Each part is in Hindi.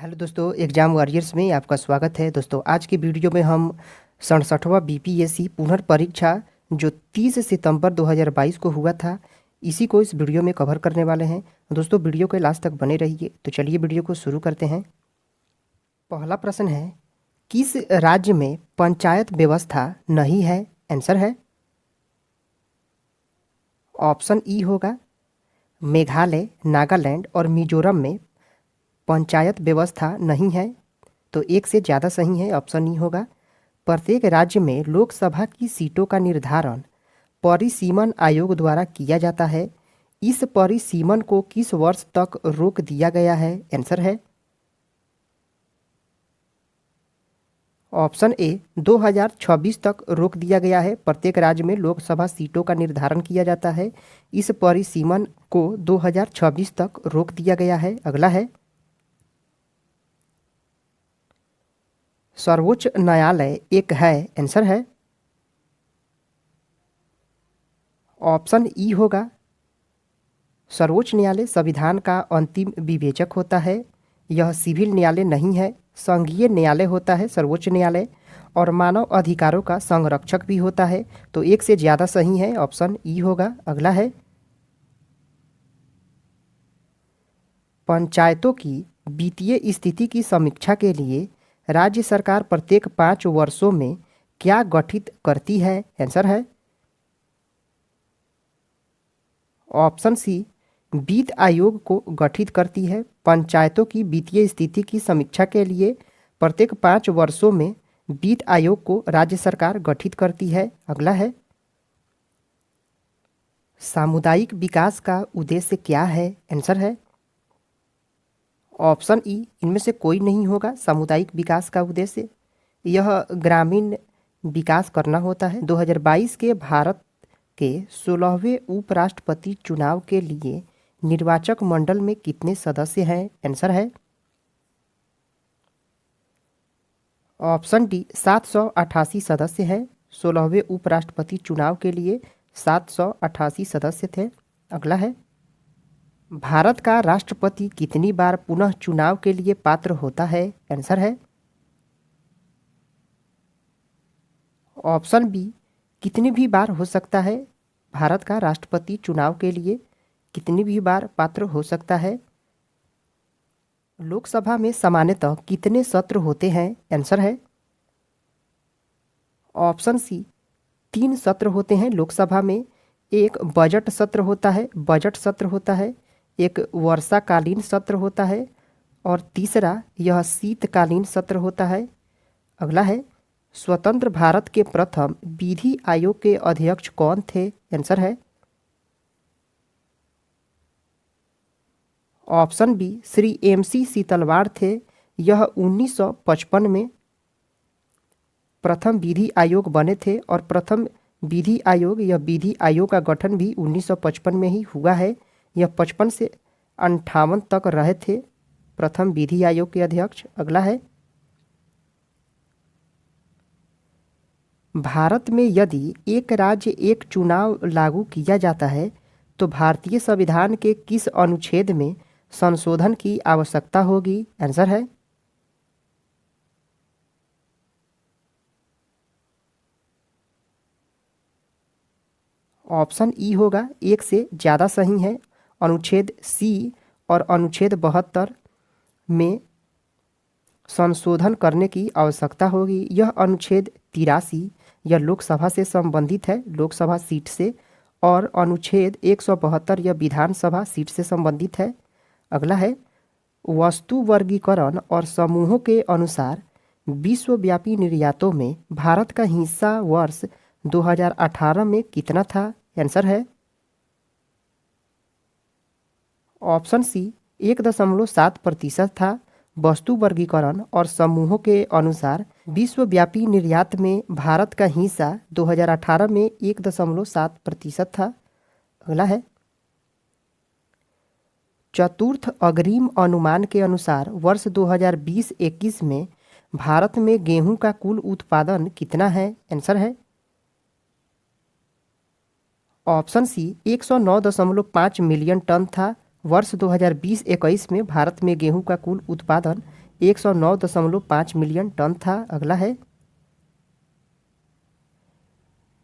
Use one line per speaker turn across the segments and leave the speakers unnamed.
हेलो दोस्तों, एग्जाम वॉरियर्स में आपका स्वागत है। दोस्तों, आज की वीडियो में हम 67वां बीपीएससी पुनर्परीक्षा जो 30 सितंबर 2022 को हुआ था, इसी को इस वीडियो में कवर करने वाले हैं। दोस्तों, वीडियो के लास्ट तक बने रहिए। तो चलिए वीडियो को शुरू करते हैं। पहला प्रश्न है, किस राज्य में पंचायत व्यवस्था नहीं है? आंसर है ऑप्शन ई होगा मेघालय, नागालैंड और मिजोरम में पंचायत व्यवस्था नहीं है। तो एक से ज़्यादा सही है, ऑप्शन ई होगा। प्रत्येक राज्य में लोकसभा की सीटों का निर्धारण परिसीमन आयोग द्वारा किया जाता है। इस परिसीमन को किस वर्ष तक रोक दिया गया है? आंसर है ऑप्शन ए 2026 तक रोक दिया गया है। प्रत्येक राज्य में लोकसभा सीटों का निर्धारण किया जाता है। इस परिसीमन को 2026 तक रोक दिया गया है। अगला है, सर्वोच्च न्यायालय एक है? आंसर है ऑप्शन ई होगा सर्वोच्च न्यायालय संविधान का अंतिम विवेचक होता है। यह सिविल न्यायालय नहीं है, संघीय न्यायालय होता है सर्वोच्च न्यायालय, और मानव अधिकारों का संरक्षक भी होता है। तो एक से ज़्यादा सही है, ऑप्शन ई होगा। अगला है, पंचायतों की वित्तीय स्थिति की समीक्षा के लिए राज्य सरकार प्रत्येक 5 वर्षों में क्या गठित करती है? आंसर है ऑप्शन सी वित्त आयोग को गठित करती है। पंचायतों की वित्तीय स्थिति की समीक्षा के लिए प्रत्येक 5 वर्षों में वित्त आयोग को राज्य सरकार गठित करती है। अगला है, सामुदायिक विकास का उद्देश्य क्या है? आंसर है ऑप्शन ई इनमें से कोई नहीं होगा। सामुदायिक विकास का उद्देश्य यह ग्रामीण विकास करना होता है। 2022 के भारत के 16वें उपराष्ट्रपति चुनाव के लिए निर्वाचक मंडल में कितने सदस्य हैं? आंसर है ऑप्शन डी 788 सदस्य हैं। 16वें उपराष्ट्रपति चुनाव के लिए 788 सदस्य थे। अगला है, भारत का राष्ट्रपति कितनी बार पुनः चुनाव के लिए पात्र होता है? आंसर है ऑप्शन बी कितनी भी बार हो सकता है। भारत का राष्ट्रपति चुनाव के लिए कितनी भी बार पात्र हो सकता है। लोकसभा में सामान्यतः कितने सत्र होते हैं? आंसर है ऑप्शन सी 3 सत्र होते हैं लोकसभा में। एक बजट सत्र होता है, एक वर्षाकालीन सत्र होता है, और तीसरा यह शीतकालीन सत्र होता है। अगला है, स्वतंत्र भारत के प्रथम विधि आयोग के अध्यक्ष कौन थे? आंसर है option B Shri MC Setalvad थे। यह 1955 में प्रथम विधि आयोग बने थे, और प्रथम विधि आयोग का गठन भी 1955 में ही हुआ है। यह 55 से 58 तक रहे थे प्रथम विधि आयोग के अध्यक्ष। अगला है, भारत में यदि एक राज्य एक चुनाव लागू किया जाता है तो भारतीय संविधान के किस अनुच्छेद में संशोधन की आवश्यकता होगी? आंसर है ऑप्शन ई होगा। एक से ज़्यादा सही है। अनुच्छेद सी और अनुच्छेद 72 में संशोधन करने की आवश्यकता होगी। यह अनुच्छेद 83 यह लोकसभा से संबंधित है, लोकसभा सीट से, और अनुच्छेद 172 यह विधानसभा सीट से संबंधित है। अगला है, वस्तु वर्गीकरण और समूहों के अनुसार विश्वव्यापी निर्यातों में भारत का हिस्सा वर्ष 2018 में कितना था? आंसर है ऑप्शन सी 1.7% था। वस्तु वर्गीकरण और समूहों के अनुसार विश्वव्यापी निर्यात में भारत का हिस्सा 2018 में 1.7% था। अगला है, चतुर्थ अग्रिम अनुमान के अनुसार वर्ष 2020-21 में भारत में गेहूं का कुल उत्पादन कितना है? आंसर है ऑप्शन सी 109.5 मिलियन टन था। वर्ष 2020-21 में भारत में गेहूं का कुल उत्पादन 109.5 मिलियन टन था। अगला है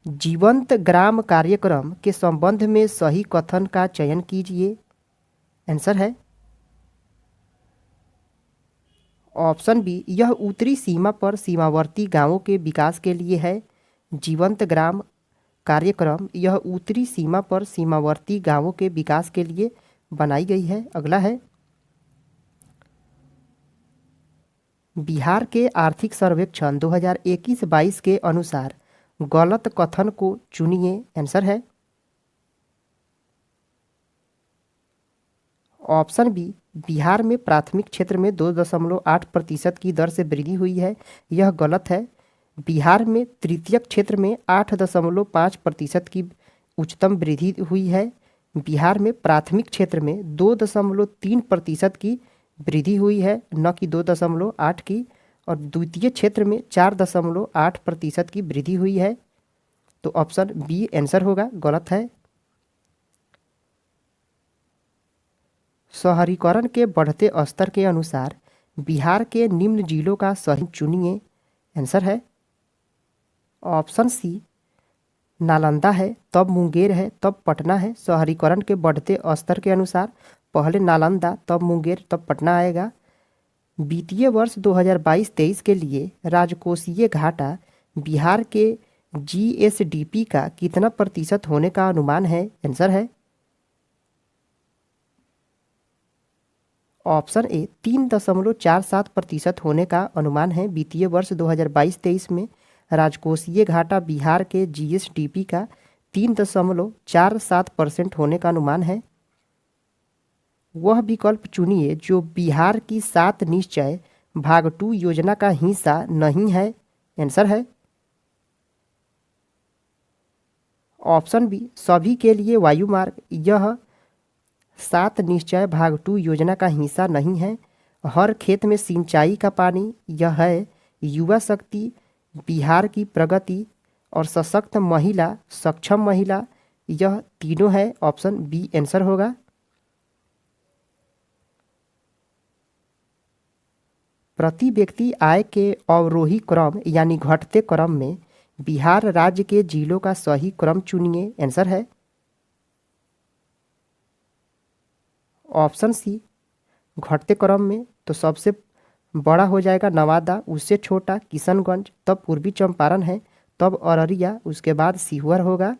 जीवंत ग्राम कार्यक्रम के संबंध में सही कथन का चयन कीजिए। आंसर है ऑप्शन बी, यह उत्तरी सीमा पर सीमावर्ती गांवों के विकास के लिए है। जीवंत ग्राम कार्यक्रम यह उत्तरी सीमा पर सीमावर्ती गांवों के विकास के लिए बनाई गई है। अगला है बिहार के आर्थिक सर्वेक्षण 2021-22 के अनुसार गलत कथन को चुनिए। आंसर है ऑप्शन बी, बिहार में प्राथमिक क्षेत्र में 2.8% की दर से वृद्धि हुई है। यह गलत है। बिहार में तृतीयक क्षेत्र में 8.5% की उच्चतम वृद्धि हुई है। बिहार में प्राथमिक क्षेत्र में 2.3% की वृद्धि हुई है, न कि 2.8 की, और द्वितीय क्षेत्र में 4.8% की वृद्धि हुई है। तो ऑप्शन बी आंसर होगा, गलत है। शहरीकरण के बढ़ते स्तर के अनुसार बिहार के निम्न जिलों का सही चुनिए। आंसर है ऑप्शन सी, नालंदा है, तब मुंगेर है, तब पटना है। शहरीकरण के बढ़ते स्तर के अनुसार पहले नालंदा, तब मुंगेर, तब पटना आएगा। वित्तीय वर्ष 2022-23 के लिए राजकोषीय घाटा बिहार के जीएसडीपी का कितना प्रतिशत होने का अनुमान है? आंसर है ऑप्शन ए, 3.47% होने का अनुमान है। वित्तीय वर्ष 2022-23 में राजकोषीय घाटा बिहार के जीएसडीपी का 3.47% होने का अनुमान है। वह विकल्प चुनिए जो बिहार की 7 निश्चय भाग 2 योजना का हिस्सा नहीं है। आंसर है ऑप्शन बी, सभी के लिए वायु मार्ग। यह 7 निश्चय भाग 2 योजना का हिस्सा नहीं है। हर खेत में सिंचाई का पानी, यह है युवा शक्ति, बिहार की प्रगति और सशक्त महिला, सक्षम महिला, यह तीनों है। ऑप्शन बी आंसर होगा। प्रति व्यक्ति आय के अवरोही क्रम यानी घटते क्रम में बिहार राज्य के जिलों का सही क्रम चुनिए। आंसर है ऑप्शन सी, घटते क्रम में तो सबसे बड़ा हो जाएगा नवादा, उससे छोटा किशनगंज, तब पूर्वी चंपारण है, तब अररिया, उसके बाद शिवहर होगा।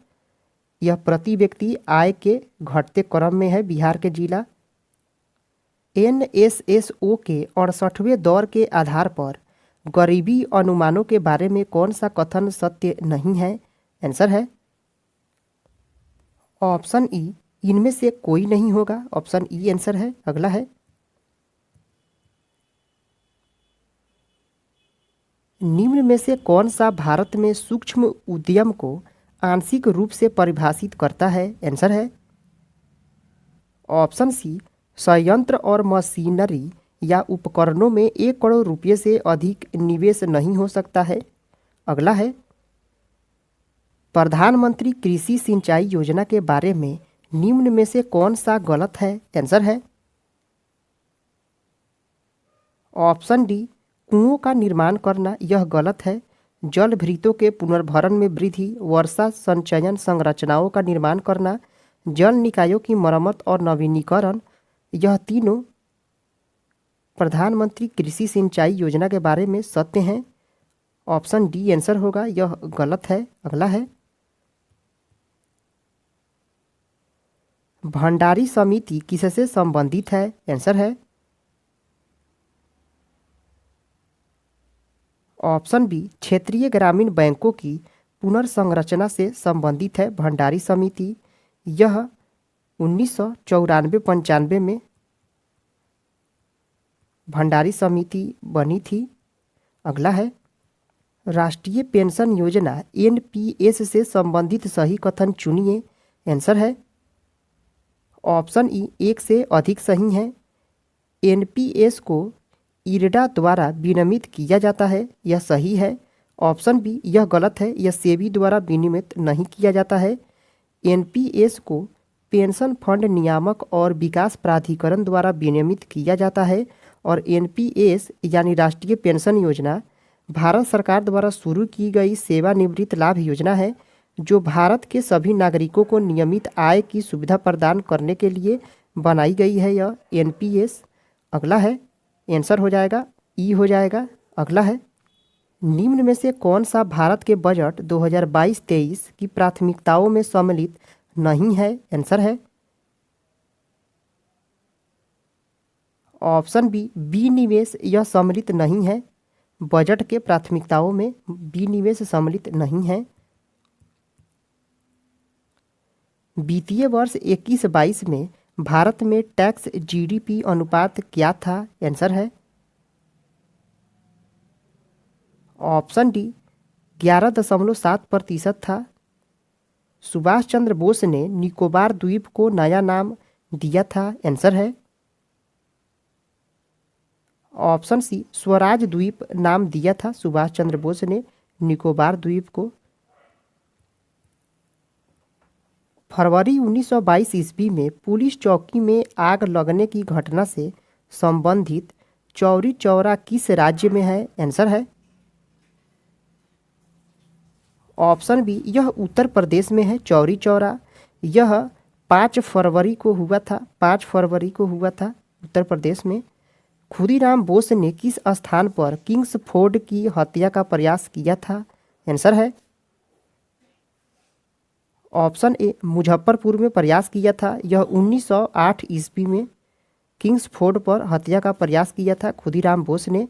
यह प्रति व्यक्ति आय के घटते क्रम में है बिहार के जिला। एनएसएसओ के 68वें दौर के आधार पर गरीबी अनुमानों के बारे में कौन सा कथन सत्य नहीं है? आंसर है ऑप्शन ई, इनमें से कोई नहीं होगा। ऑप्शन ई आंसर है। अगला है निम्न में से कौन सा भारत में सूक्ष्म उद्यम को आंशिक रूप से परिभाषित करता है? आंसर है ऑप्शन सी, संयंत्र और मशीनरी या उपकरणों में 1 करोड़ रुपये से अधिक निवेश नहीं हो सकता है। अगला है प्रधानमंत्री कृषि सिंचाई योजना के बारे में निम्न में से कौन सा गलत है? आंसर है ऑप्शन डी, कुओं का निर्माण करना, यह गलत है। जल भृतों के पुनर्भरण में वृद्धि, वर्षा संचयन संरचनाओं का निर्माण करना, जल निकायों की मरम्मत और नवीनीकरण, यह तीनों प्रधानमंत्री कृषि सिंचाई योजना के बारे में सत्य हैं। ऑप्शन डी आंसर होगा, यह गलत है। अगला है भंडारी समिति किससे संबंधित है? आंसर है ऑप्शन बी, क्षेत्रीय ग्रामीण बैंकों की पुनर्संरचना से संबंधित है भंडारी समिति। यह 1994-95 में भंडारी समिति बनी थी। अगला है राष्ट्रीय पेंशन योजना एनपीएस से संबंधित सही कथन चुनिए। आंसर है ऑप्शन ई, 1 से अधिक सही है। एनपीएस को इरडा द्वारा विनियमित किया जाता है, यह सही है। ऑप्शन बी, यह गलत है, यह सेबी द्वारा विनियमित नहीं किया जाता है। एनपीएस को पेंशन फंड नियामक और विकास प्राधिकरण द्वारा विनियमित किया जाता है और एनपीएस यानी राष्ट्रीय पेंशन योजना भारत सरकार द्वारा शुरू की गई सेवानिवृत्त लाभ योजना है जो भारत के सभी नागरिकों को नियमित आय की सुविधा प्रदान करने के लिए बनाई गई है। यह एनपीएस अगला है, आंसर हो जाएगा ई हो जाएगा। अगला है, निम्न में से कौन सा भारत के बजट 2022-23 की प्राथमिकताओं में सम्मिलित नहीं है? आंसर है ऑप्शन बी, विनिवेश। यह सम्मिलित नहीं है, बजट के प्राथमिकताओं में विनिवेश सम्मिलित नहीं है। वित्तीय वर्ष 21-22 में भारत में टैक्स जीडीपी अनुपात क्या था? आंसर है ऑप्शन डी, 11.7% था। सुभाष चंद्र बोस ने निकोबार द्वीप को नया नाम दिया था। आंसर है ऑप्शन सी, स्वराज द्वीप नाम दिया था सुभाष चंद्र बोस ने निकोबार द्वीप को। फरवरी 1922 ईस्वी में पुलिस चौकी में आग लगने की घटना से संबंधित चौरी चौरा किस राज्य में है? आंसर है ऑप्शन बी, यह उत्तर प्रदेश में है चौरी चौरा। यह 5 फरवरी को हुआ था, 5 फरवरी को हुआ था उत्तर प्रदेश में। खुदीराम बोस ने किस स्थान पर किंग्सफोर्ड की हत्या का प्रयास किया था? आंसर है ऑप्शन ए, मुजफ्फरपुर में प्रयास किया था। यह 1908 ईस्वी में किंग्सफोर्ड पर हत्या का प्रयास किया था खुदीराम बोस ने।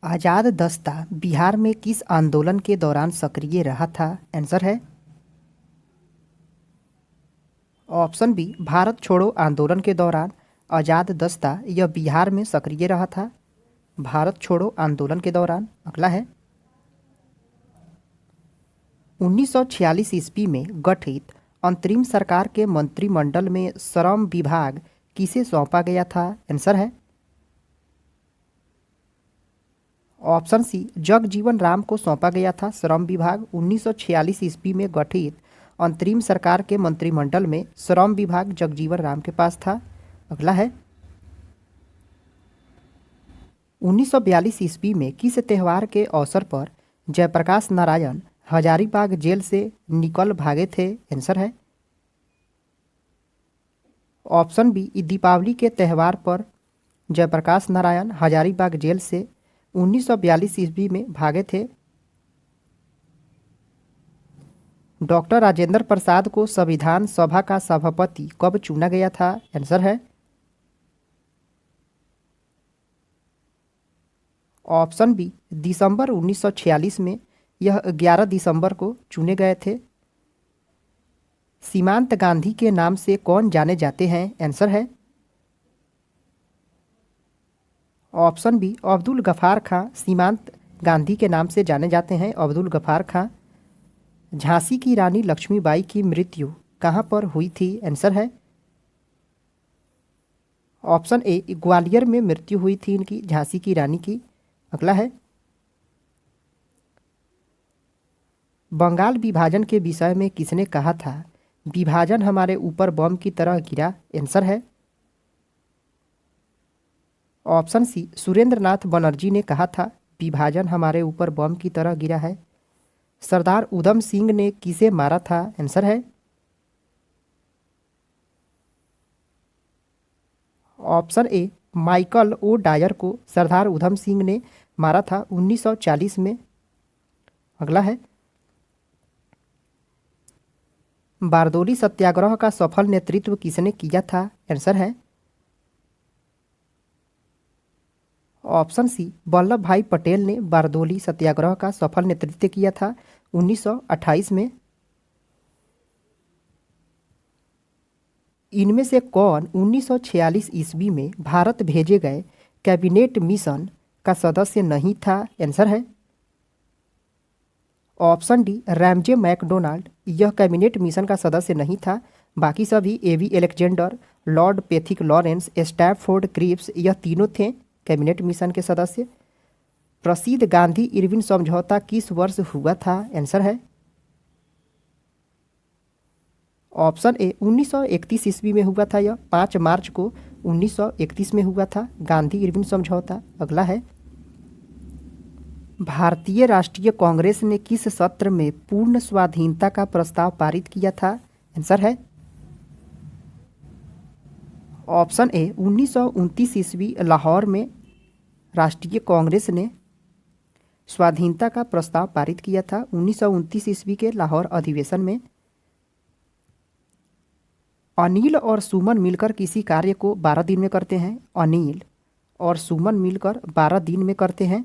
आज़ाद दस्ता बिहार में किस आंदोलन के दौरान सक्रिय रहा था? आंसर है ऑप्शन बी, भारत छोड़ो आंदोलन के दौरान आज़ाद दस्ता यह बिहार में सक्रिय रहा था, भारत छोड़ो आंदोलन के दौरान। अगला है, 1946 ईस्वी में गठित अंतरिम सरकार के मंत्रिमंडल में श्रम विभाग किसे सौंपा गया था? आंसर है ऑप्शन सी, जगजीवन राम को सौंपा गया था श्रम विभाग। 1946 ईस्वी में गठित अंतरिम सरकार के मंत्रिमंडल में श्रम विभाग जगजीवन राम के पास था। अगला है, 1942 ईस्वी में किस त्यौहार के अवसर पर जयप्रकाश नारायण हजारीबाग जेल से निकल भागे थे? आंसर है ऑप्शन बी, दीपावली के त्यौहार पर जयप्रकाश नारायण हजारीबाग जेल से 1942 ईस्वी में भागे थे। डॉक्टर राजेंद्र प्रसाद को संविधान सभा का सभापति कब चुना गया था? आंसर है ऑप्शन बी, दिसंबर 1946 में। यह 11 दिसंबर को चुने गए थे। सीमांत गांधी के नाम से कौन जाने जाते हैं? आंसर है ऑप्शन बी, अब्दुल गफार खां सीमांत गांधी के नाम से जाने जाते हैं, अब्दुल गफार खां। झांसी की रानी लक्ष्मीबाई की मृत्यु कहाँ पर हुई थी? आंसर है ऑप्शन ए, ग्वालियर में मृत्यु हुई थी इनकी, झांसी की रानी की। अगला है, बंगाल विभाजन के विषय में किसने कहा था विभाजन हमारे ऊपर बम की तरह गिरा? आंसर है ऑप्शन सी, सुरेंद्रनाथ बनर्जी ने कहा था विभाजन हमारे ऊपर बम की तरह गिरा है। सरदार उधम सिंह ने किसे मारा था? आंसर है option A, Michael O'Dwyer को सरदार उधम सिंह ने मारा था 1940 में। अगला है, बारदोली सत्याग्रह का सफल नेतृत्व किसने किया था? आंसर है ऑप्शन सी, वल्लभ भाई पटेल ने बारदोली सत्याग्रह का सफल नेतृत्व किया था 1928 में। इनमें से कौन 1946 ईस्वी में भारत भेजे गए कैबिनेट मिशन का सदस्य नहीं था? आंसर है ऑप्शन डी, रैमजे मैकडोनाल्ड यह कैबिनेट मिशन का सदस्य नहीं था। बाकी सभी A V Alexander, Lord Pethick Lawrence, Stafford Cripps यह तीनों थे कैबिनेट मिशन के सदस्य। प्रसिद्ध गांधी इरविन समझौता किस वर्ष हुआ था? आंसर है ऑप्शन ए, 1931 ईस्वी में हुआ था। यह 5 मार्च को 1931 में हुआ था गांधी इरविन समझौता। अगला है, भारतीय राष्ट्रीय कांग्रेस ने किस सत्र में पूर्ण स्वाधीनता का प्रस्ताव पारित किया था? आंसर है ऑप्शन ए 1929 ईस्वी लाहौर में राष्ट्रीय कांग्रेस ने स्वाधीनता का प्रस्ताव पारित किया था 1929 ईस्वी के लाहौर अधिवेशन में। अनिल और सुमन मिलकर किसी कार्य को 12 दिन में करते हैं। अनिल और सुमन मिलकर 12 दिन में करते हैं।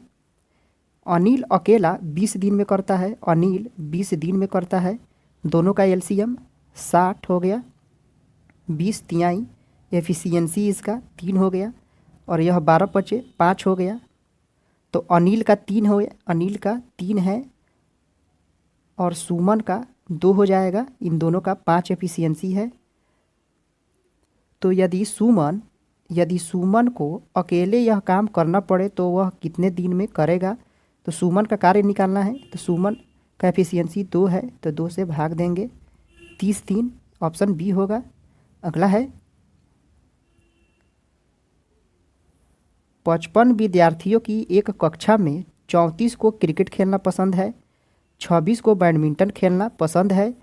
अनिल अकेला 20 दिन में करता है। अनिल 20 दिन में करता है। दोनों का एलसीएम 60 हो गया। 20 तिहाई एफिशिएंसी इसका 3 हो गया और यह 12 बचे 5 हो गया। तो अनिल का 3 हो, अनिल का 3 है और सुमन का 2 हो जाएगा। इन दोनों का 5 एफिशिएंसी है। तो यदि सुमन को अकेले यह काम करना पड़े तो वह कितने दिन में करेगा? तो सुमन का कार्य निकालना है तो सुमन का एफिशिएंसी 2 है तो 2 से भाग देंगे 30 दिन। ऑप्शन बी होगा। अगला है, 55 विद्यार्थियों की एक कक्षा में 34 को क्रिकेट खेलना पसंद है, 26 को बैडमिंटन खेलना पसंद है।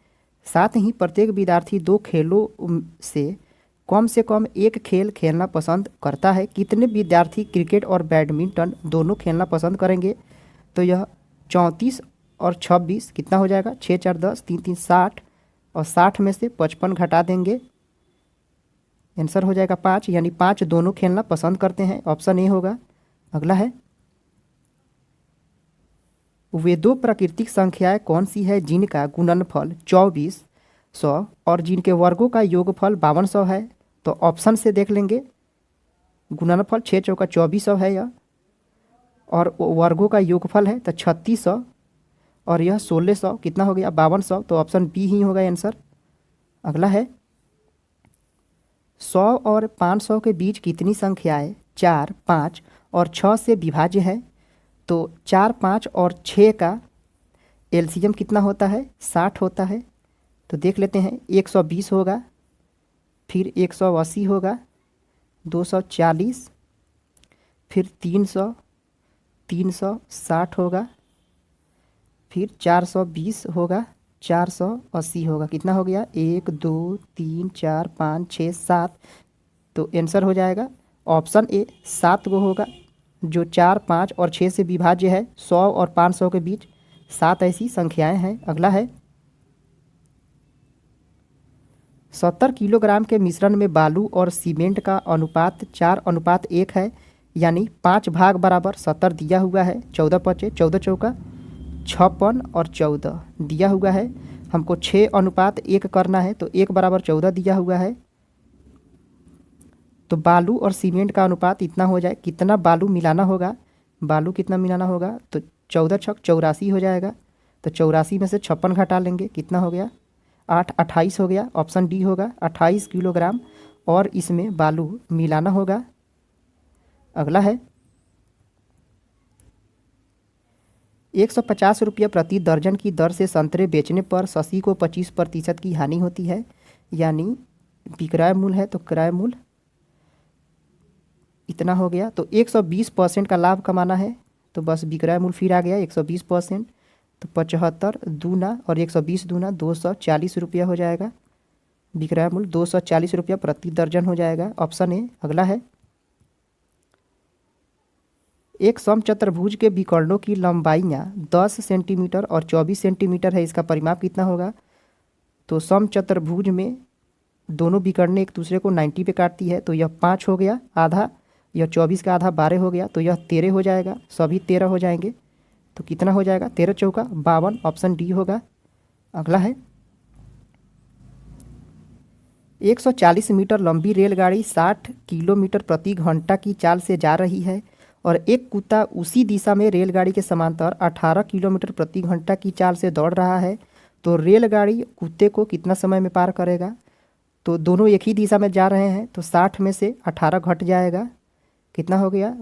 साथ ही प्रत्येक विद्यार्थी 2 खेलों से कम एक खेल खेलना पसंद करता है। कितने विद्यार्थी क्रिकेट और बैडमिंटन दोनों खेलना पसंद करेंगे? तो यह 34 और 26 कितना हो जाएगा? 6 4 10 3 3 60 और 60 में से 55 घटा देंगे। आंसर हो जाएगा 5, यानी 5 दोनों खेलना पसंद करते हैं। ऑप्शन ए होगा। अगला है, वे 2 प्राकृतिक संख्याएं कौन सी है जिनका गुणनफल 2400 और जिनके वर्गों का योगफल 5200 है? तो ऑप्शन से देख लेंगे। गुणनफल 6 चौका 2400 है यह, और वर्गों का योगफल है तो 3600 और यह 1600 कितना हो गया? 5200। तो ऑप्शन बी ही होगा आंसर। अगला है, 100 और 500 के बीच कितनी संख्याएं 4, 5 और 6 से विभाज्य है? तो 4, 5 और 6 का एलसीएम कितना होता है? 60 होता है। तो देख लेते हैं। 120 होगा, फिर 180 होगा, 240, फिर 300, 360 होगा, फिर 420 होगा, 480 होगा। कितना हो गया? 1 2 3 4 5 6 7। तो आंसर हो जाएगा ऑप्शन ए 7 वो होगा, जो 4, 5 और 6 से विभाज्य है। 100 और 500 के बीच 7 ऐसी संख्याएं हैं। अगला है, 70 किलोग्राम के मिश्रण में बालू और सीमेंट का अनुपात 4:1 है, यानी 5 भाग बराबर 70 दिया हुआ है। 14 बचे 14 चौका 56 और 14 दिया हुआ है। हमको 6:1 करना है तो 1 बराबर 14 दिया हुआ है। तो बालू और सीमेंट का अनुपात इतना हो जाए। कितना बालू मिलाना होगा? बालू कितना मिलाना होगा? तो 14 छक 84 हो जाएगा। तो 84 में से 56 घटा लेंगे। कितना हो गया? 8 28 हो गया। ऑप्शन डी होगा। 28 किलोग्राम और इसमें बालू मिलाना होगा। अगला है, 150 रुपये प्रति दर्जन की दर से संतरे बेचने पर शशि को 25% की हानि होती है, यानी विक्रय मूल्य है तो क्रय मूल्य इतना हो गया। तो 120% का लाभ कमाना है तो बस विक्रय मूल्य फिर आ गया 120%। तो 75 दूना और 120 दूना 240 रुपया हो जाएगा। विक्रय मूल्य 240 रुपया प्रति दर्जन हो जाएगा। Option A. अगला है, एक समचतुर्भुज के विकर्णों की लंबाइयाँ 10 सेंटीमीटर और 24 सेंटीमीटर है। इसका परिमाप कितना होगा? तो समचतुर्भुज में दोनों विकर्णें एक दूसरे को 90 पे काटती है तो यह 5 हो गया आधा, यह 24 का आधा 12 हो गया, तो यह 13 हो जाएगा। सभी 13 हो जाएंगे तो कितना हो जाएगा? 13 चौका 52। ऑप्शन डी होगा। अगला है, 140 मीटर लंबी रेलगाड़ी 60 किलोमीटर प्रति घंटा की चाल से जा रही है और एक कुत्ता उसी दिशा में रेलगाड़ी के समांतर 18 किलोमीटर प्रति घंटा की चाल से दौड़ रहा है। तो रेलगाड़ी कुत्ते को कितना समय में पार करेगा? तो दोनों एक ही दिशा में जा रहे हैं तो 60 में से 18 घट जाएगा। कितना हो गया?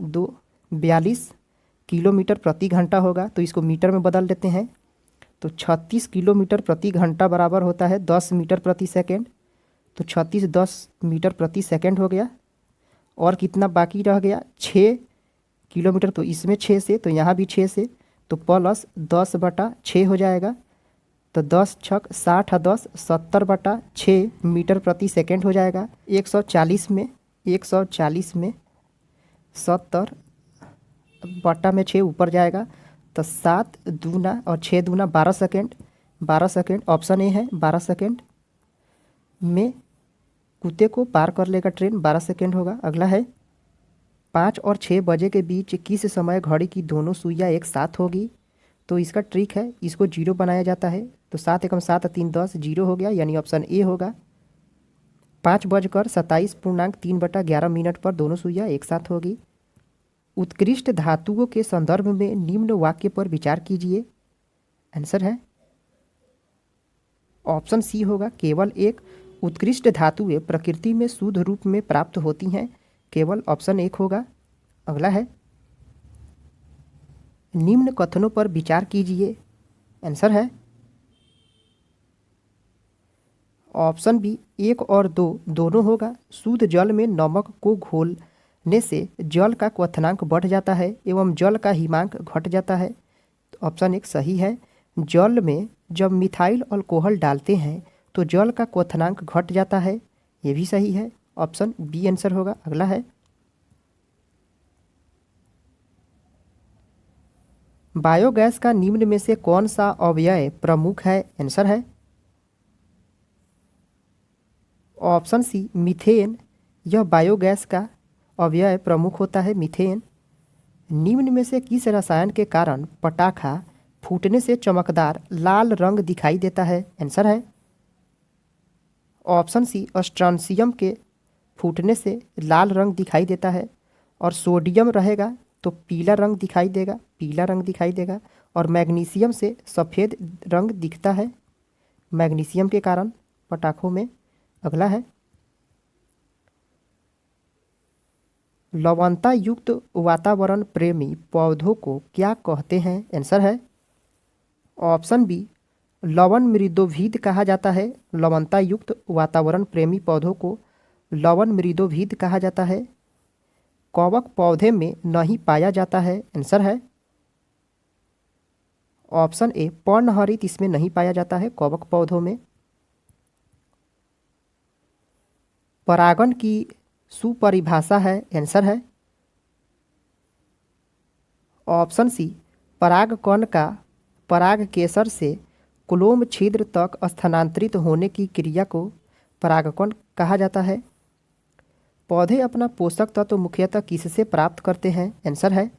42 किलोमीटर प्रति घंटा होगा। तो इसको मीटर में बदल देते हैं तो 36 किलोमीटर प्रति घंटा बराबर होता है 10 मीटर प्रति सेकेंड। तो 36 10 मीटर प्रति सेकेंड हो गया। और कितना बाकी रह गया, 6 किलोमीटर। तो इसमें 6 से, तो यहाँ भी 6 से, तो प्लस 10/6 हो जाएगा। तो 10 छक 60 10 70/6 मीटर प्रति सेकेंड हो जाएगा। 140 में 70/6 ऊपर जाएगा। तो 7 दूना और 6 दूना 12 सेकेंड, 12 सेकेंड ऑप्शन ए है। 12 सेकेंड में कुत्ते को पार कर लेगा ट्रेन, 12 सेकेंड होगा। अगला है 5 और 6 बजे के बीच किस समय घड़ी की दोनों सुइयाँ एक साथ होगी। तो इसका ट्रिक है, इसको 0 बनाया जाता है। तो 7 एकम 7 3 10, 0 हो गया, यानी ऑप्शन ए होगा। 5:27.3/11 पर दोनों सुइयाँ एक साथ होगी। उत्कृष्ट धातुओं के संदर्भ में निम्न वाक्य पर विचार कीजिए। आंसर है ऑप्शन सी होगा, केवल एक उत्कृष्ट धातुएं प्रकृति में शुद्ध रूप में प्राप्त होती हैं, केवल ऑप्शन 1 होगा। अगला है निम्न कथनों पर विचार कीजिए। आंसर है ऑप्शन बी 1 और 2 दोनों होगा। शुद्ध जल में नमक को घोलने से जल का क्वथनांक बढ़ जाता है एवं जल का हिमांक घट जाता है। तो ऑप्शन 1 सही है। जल में जब मिथाइल अल्कोहल डालते हैं तो जल का क्वथनांक घट जाता है, ये भी सही है। ऑप्शन बी आंसर होगा। अगला है बायोगैस का निम्न में से कौन सा अवयव प्रमुख है। आंसर है ऑप्शन सी मीथेन। यह बायोगैस का अवयव प्रमुख होता है, मीथेन। निम्न में से किस रसायन के कारण पटाखा फूटने से चमकदार लाल रंग दिखाई देता है। आंसर है ऑप्शन सी स्ट्रोंसियम के फूटने से लाल रंग दिखाई देता है। और सोडियम रहेगा तो पीला रंग दिखाई देगा, पीला रंग दिखाई देगा। और मैग्नीशियम से सफ़ेद रंग दिखता है, मैग्नीशियम के कारण पटाखों में। अगला है लवणता युक्त वातावरण प्रेमी पौधों को क्या कहते हैं। आंसर है ऑप्शन बी लवण मृदोभिद कहा जाता है। लवणता युक्त वातावरण प्रेमी पौधों को लवण मृदोभिद कहा जाता है। कवक पौधे में नहीं पाया जाता है। आंसर है ऑप्शन ए पर्णहरित, इसमें नहीं पाया जाता है कवक पौधों में। परागण की सुपरिभाषा है। आंसर है ऑप्शन सी परागकण का पराग केसर से क्लोम छिद्र तक स्थानांतरित होने की क्रिया को परागकण कहा जाता है। पौधे अपना पोषक तत्व मुख्यतः किससे प्राप्त करते हैं। आंसर है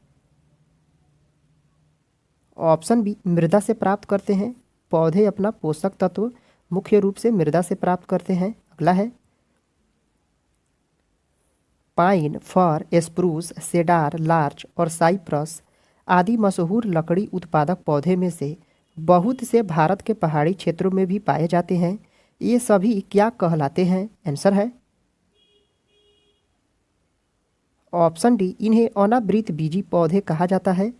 ऑप्शन बी मृदा से प्राप्त करते हैं। पौधे अपना पोषक तत्व मुख्य रूप से मृदा से प्राप्त करते हैं। अगला है पाइन, फर, स्प्रूस, सेडार, लार्च और साइप्रस आदि मशहूर लकड़ी उत्पादक पौधे में से बहुत से भारत के पहाड़ी क्षेत्रों में भी पाए जाते हैं। ये सभी क्या कहलाते हैं। आंसर है ऑप्शन डी इन्हें अनावृत बीजी पौधे कहा जाता है।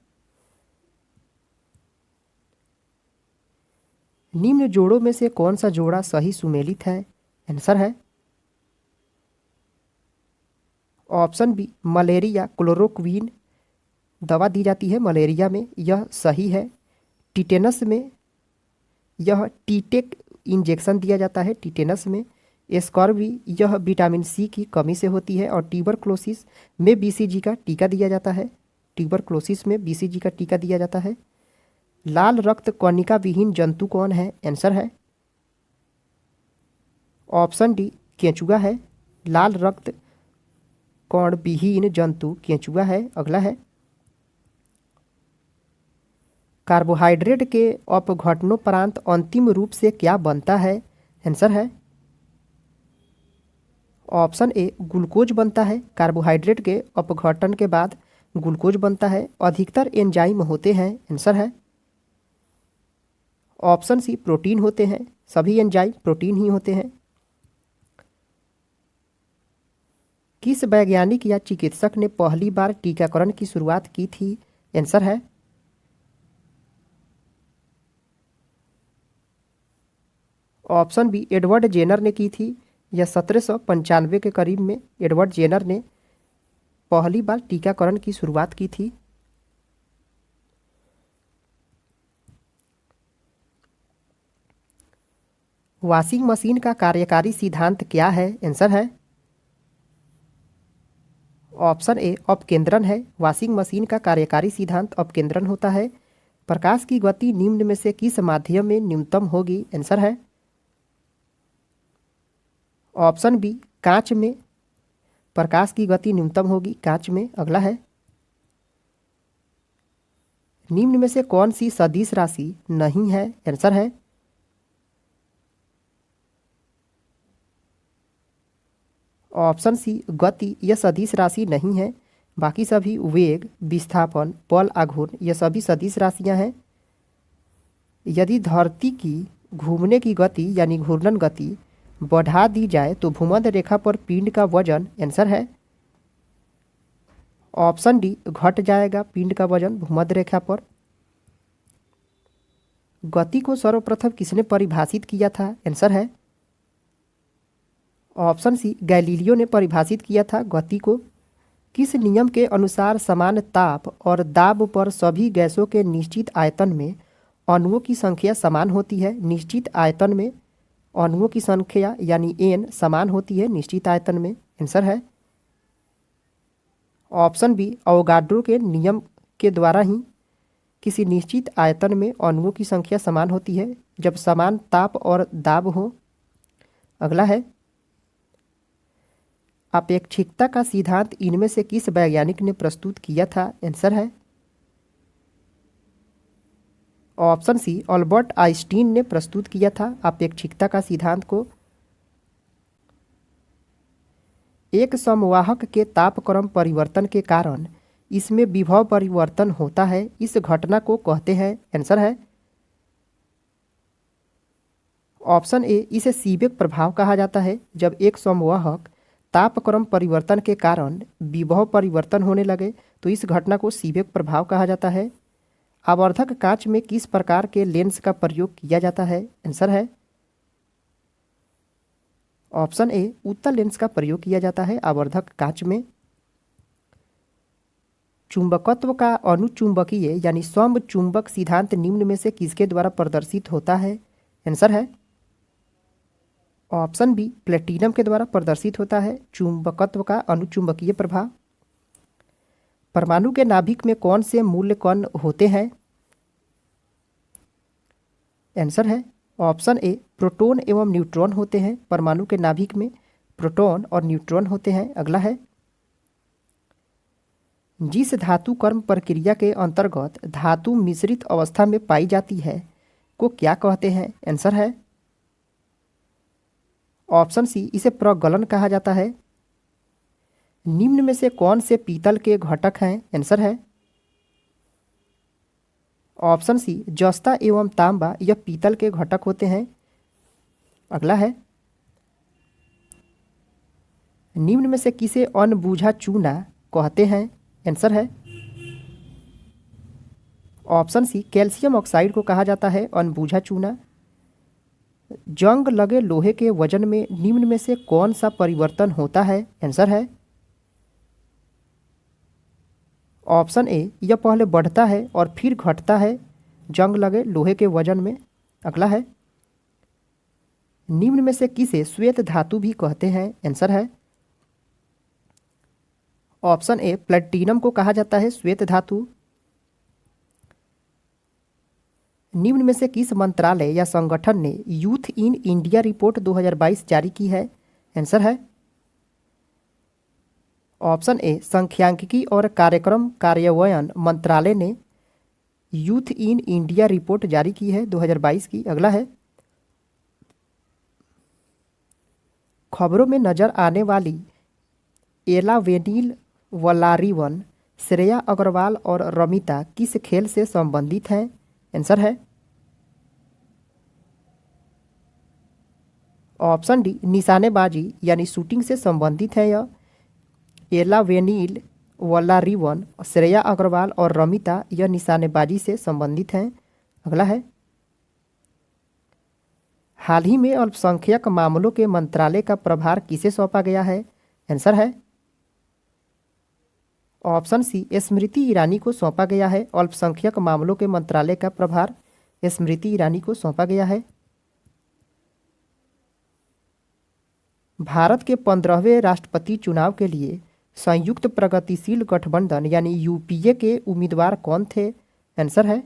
निम्न जोड़ों में से कौन सा जोड़ा सही सुमेलित है। आंसर है ऑप्शन बी मलेरिया क्लोरोक्वीन दवा दी जाती है मलेरिया में, यह सही है। टिटेनस में यह टीटेक इंजेक्शन दिया जाता है टिटेनस में। स्कॉर्बी यह विटामिन सी की कमी से होती है। और ट्यूबरक्लोसिस में बीसीजी का टीका दिया जाता है, ट्यूबरक्लोसिस में बीसीजी का टीका दिया जाता है। लाल रक्त कणिका विहीन जंतु कौन है। आंसर है ऑप्शन डी केंचुआ है। लाल रक्त कण विहीन जंतु केंचुआ है। अगला है कार्बोहाइड्रेट के अपघटनोपरांत अंतिम रूप से क्या बनता है। आंसर है ऑप्शन ए ग्लूकोज बनता है। कार्बोहाइड्रेट के अपघटन के बाद ग्लूकोज बनता है। अधिकतर एंजाइम होते हैं। आंसर है ऑप्शन सी प्रोटीन होते हैं। सभी एंजाइम प्रोटीन ही होते हैं। किस वैज्ञानिक या चिकित्सक ने पहली बार टीकाकरण की शुरुआत की थी। आंसर है ऑप्शन बी एडवर्ड जेनर ने की थी। यह 1795 के करीब में एडवर्ड जेनर ने पहली बार टीकाकरण की शुरुआत की थी? वॉशिंग मशीन का कार्यकारी सिद्धांत क्या है? आंसर है ऑप्शन ए अपकेंद्रन है। वॉशिंग मशीन का कार्यकारी सिद्धांत अपकेंद्रन होता है। प्रकाश की गति निम्न में से किस माध्यम में न्यूनतम होगी? आंसर है ऑप्शन बी कांच में प्रकाश की गति न्यूनतम होगी कांच में। अगला है निम्न में से कौन सी सदिश राशि नहीं है? आंसर है ऑप्शन सी गति यह सदिश राशि नहीं है। बाकी सभी वेग, विस्थापन, बल, आघूर्ण यह सभी सदिश राशियां हैं। यदि धरती की घूमने की गति यानी घूर्णन गति बढ़ा दी जाए तो भूमध्य रेखा पर पिंड का वजन, आंसर है ऑप्शन डी घट जाएगा पिंड का वजन भूमध्य रेखा पर। गति को सर्वप्रथम किसने परिभाषित किया था? आंसर है ऑप्शन सी गैलीलियो ने परिभाषित किया था गति को। किस नियम के अनुसार समान ताप और दाब पर सभी गैसों के निश्चित आयतन में अणुओं की संख्या समान होती है? निश्चित आयतन में अणुओं की संख्या यानी n समान होती है निश्चित आयतन में। आंसर है ऑप्शन बी अवोगाड्रो के नियम के द्वारा ही किसी निश्चित आयतन में अणुओं की संख्या समान होती है जब समान ताप और दाब हो। अगला है अपेक्षिकता का सिद्धांत इनमें से किस वैज्ञानिक ने प्रस्तुत किया था? आंसर है ऑप्शन सी अल्बर्ट आइंस्टीन ने प्रस्तुत किया था अपेक्षिकता का सिद्धांत को। एक समवाहक के तापक्रम परिवर्तन के कारण इसमें विभव परिवर्तन होता है, इस घटना को कहते हैं? आंसर है ऑप्शन ए इसे सीबेक प्रभाव कहा जाता है। जब एक समवाहक तापक्रम परिवर्तन के कारण विभव परिवर्तन होने लगे तो इस घटना को सीबेक प्रभाव कहा जाता है। आवर्धक कांच में किस प्रकार के लेंस का प्रयोग किया जाता है? आंसर है ऑप्शन ए उत्तल लेंस का प्रयोग किया जाता है आवर्धक कांच में। चुंबकत्व का अनुचुंबकीय यानी समचुंबक सिद्धांत निम्न में से किसके द्वारा प्रदर्शित होता है? आंसर है ऑप्शन बी प्लेटिनम के द्वारा प्रदर्शित होता है चुंबकत्व का अनुचुंबकीय प्रभाव। परमाणु के नाभिक में कौन से मूल कण होते हैं? आंसर है ऑप्शन ए प्रोटॉन एवं न्यूट्रॉन होते हैं। परमाणु के नाभिक में प्रोटॉन और न्यूट्रॉन होते हैं। अगला है जिस धातु कर्म प्रक्रिया के अंतर्गत धातु मिश्रित अवस्था में पाई जाती है को क्या कहते हैं? आंसर है ऑप्शन सी इसे प्रगलन कहा जाता है। निम्न में से कौन से पीतल के घटक हैं? आंसर है ऑप्शन सी जस्ता एवं तांबा यह पीतल के घटक होते हैं। अगला है निम्न में से किसे अनबूझा चूना कहते हैं? आंसर है ऑप्शन सी कैल्शियम ऑक्साइड को कहा जाता है अनबूझा चूना। जंग लगे लोहे के वजन में निम्न में से कौन सा परिवर्तन होता है? आंसर है ऑप्शन ए यह पहले बढ़ता है और फिर घटता है जंग लगे लोहे के वजन में। अगला है निम्न में से किसे श्वेत धातु भी कहते हैं? आंसर है ऑप्शन ए प्लेटिनम को कहा जाता है श्वेत धातु। निम्न में से किस मंत्रालय या संगठन ने यूथ इन इंडिया रिपोर्ट 2022 जारी की है? आंसर है ऑप्शन ए सांख्यिकी और कार्यक्रम कार्यान्वयन मंत्रालय ने यूथ इन इंडिया रिपोर्ट जारी की है 2022 की। अगला है खबरों में नजर आने वाली एला वेनिल वलारिवन, श्रेया अग्रवाल और रमिता किस खेल से संबंधित हैं? आंसर है ऑप्शन डी निशानेबाजी यानी शूटिंग से संबंधित है यह। एला वेनिल वलारिवन, श्रेया अग्रवाल और रमिता यह निशानेबाजी से संबंधित हैं। अगला है हाल ही में अल्पसंख्यक मामलों के मंत्रालय का प्रभार किसे सौंपा गया है? आंसर है ऑप्शन सी स्मृति ईरानी को सौंपा गया है। अल्पसंख्यक मामलों के मंत्रालय का प्रभार स्मृति ईरानी को सौंपा गया है। भारत के 15वें राष्ट्रपति चुनाव के लिए संयुक्त प्रगतिशील गठबंधन यानी यूपीए के उम्मीदवार कौन थे? आंसर है